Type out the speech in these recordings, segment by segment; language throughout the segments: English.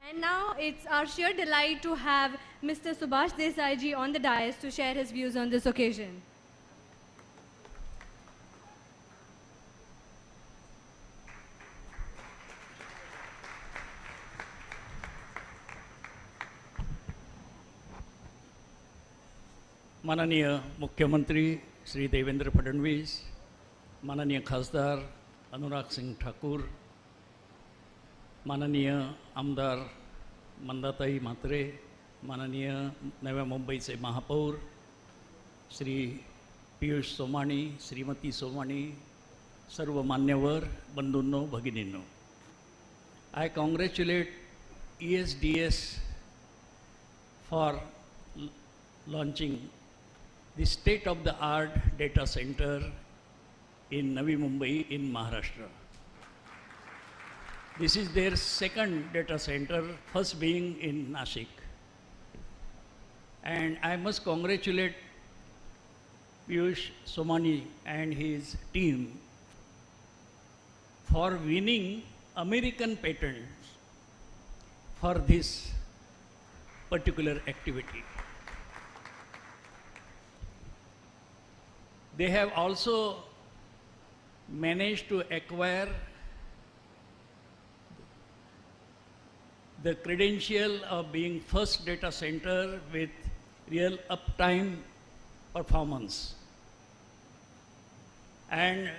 And now it's our sheer delight to have Mr. Subhash Desai ji on the dais to share his views on this occasion. माननीय मुख्यमंत्री श्री देवेंद्र फडणवीस, माननीय खासदार अनुराग सिंग ठाकूर, माननीय आमदार मंदाताई म्हात्रे, माननीय नव्या मुंबईचे महापौर श्री पियुष सोमाणी, श्रीमती सोमाणी, सर्व मान्यवर बंधूंनो भगिनींनो, I congratulate ESDS for launching the state-of-the-art data center in Navi Mumbai in Maharashtra. This is their second data center, first being in Nashik. And I must congratulate Piyush Somani and his team for winning American patents for this particular activity. They have also managed to acquire the credential of being first data center with real uptime performance. And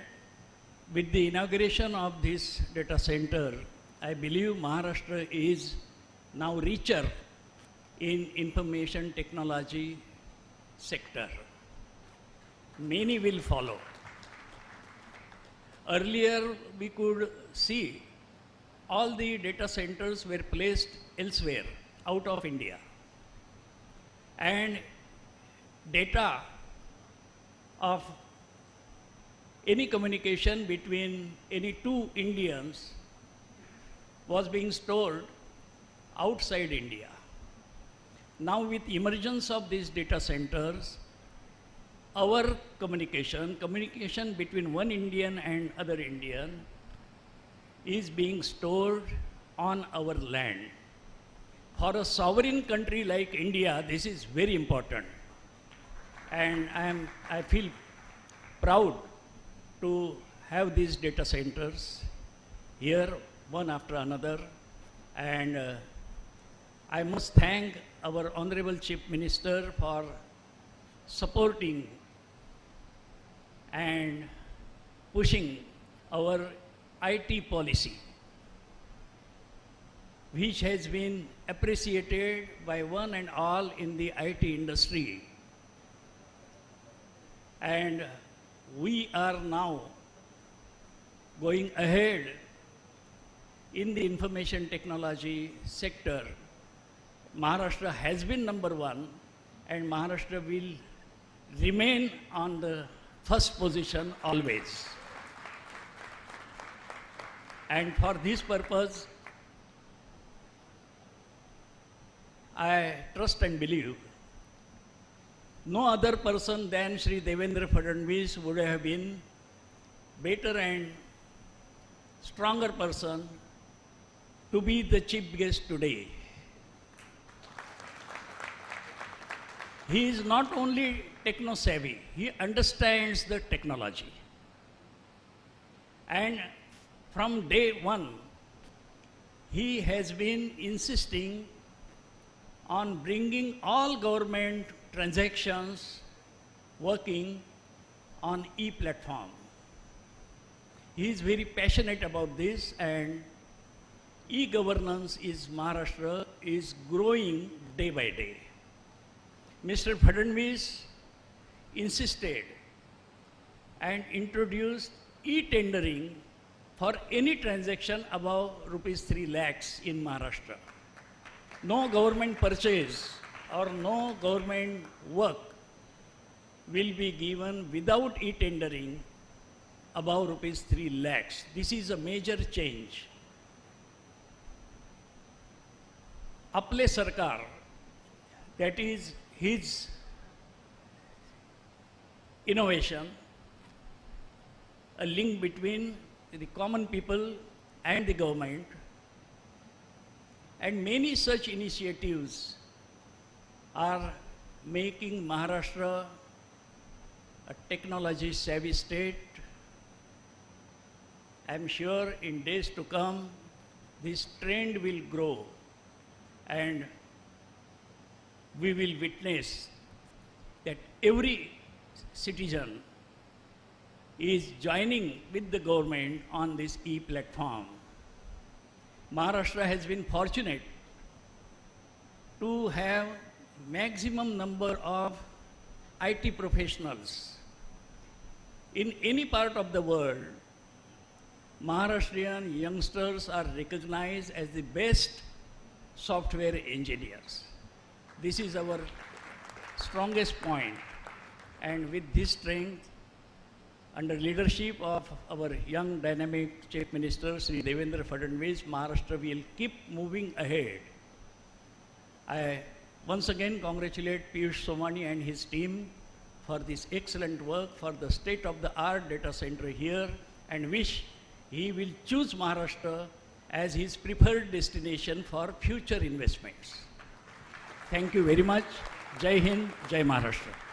with the inauguration of this data center, I believe Maharashtra is now richer in information technology sector. Many will follow. Earlier, we could see all the data centers were placed elsewhere, out of India. And data of any communication between any two Indians was being stored outside India. Now, with emergence of these data centers, our communication between one Indian and other Indian is being stored on our land. For a sovereign country like India, this is very important. And I feel proud to have these data centers here, one after another. And I must thank our Honorable Chief Minister for supporting and pushing our IT policy, which has been appreciated by one and all in the IT industry. And we are now going ahead in the information technology sector. Maharashtra has been number one, and Maharashtra will remain on the first position always. And for this purpose, I trust and believe no other person than Shri Devendra Fadnavis would have been better and stronger person to be the chief guest today. He is not only techno-savvy, he understands the technology. And from day one, he has been insisting on bringing all government transactions working on e-platform. He is very passionate about this, and e-governance is Maharashtra is growing day by day. Mr. Fadnavis insisted and introduced e-tendering for any transaction above rupees 3 lakhs in Maharashtra. No government purchase or no government work will be given without e-tendering above rupees 3 lakhs. This is a major change. Aple Sarkar, that is his innovation, a link between the common people and the government, And many such initiatives are making Maharashtra a technology savvy state. I'm sure in days to come, this trend will grow and we will witness that every citizen is joining with the government on this e-platform. Maharashtra has been fortunate to have maximum number of IT professionals. In any part of the world, Maharashtrian youngsters are recognized as the best software engineers. This is our strongest point. And with this strength, under leadership of our young dynamic Chief Minister, Sri Devendra Fadnavis, Maharashtra will keep moving ahead. I once again congratulate Piyush Somani and his team for this excellent work, for the state-of-the-art data center here, and wish he will choose Maharashtra as his preferred destination for future investments. Thank you very much. Jai Hind, Jai Maharashtra.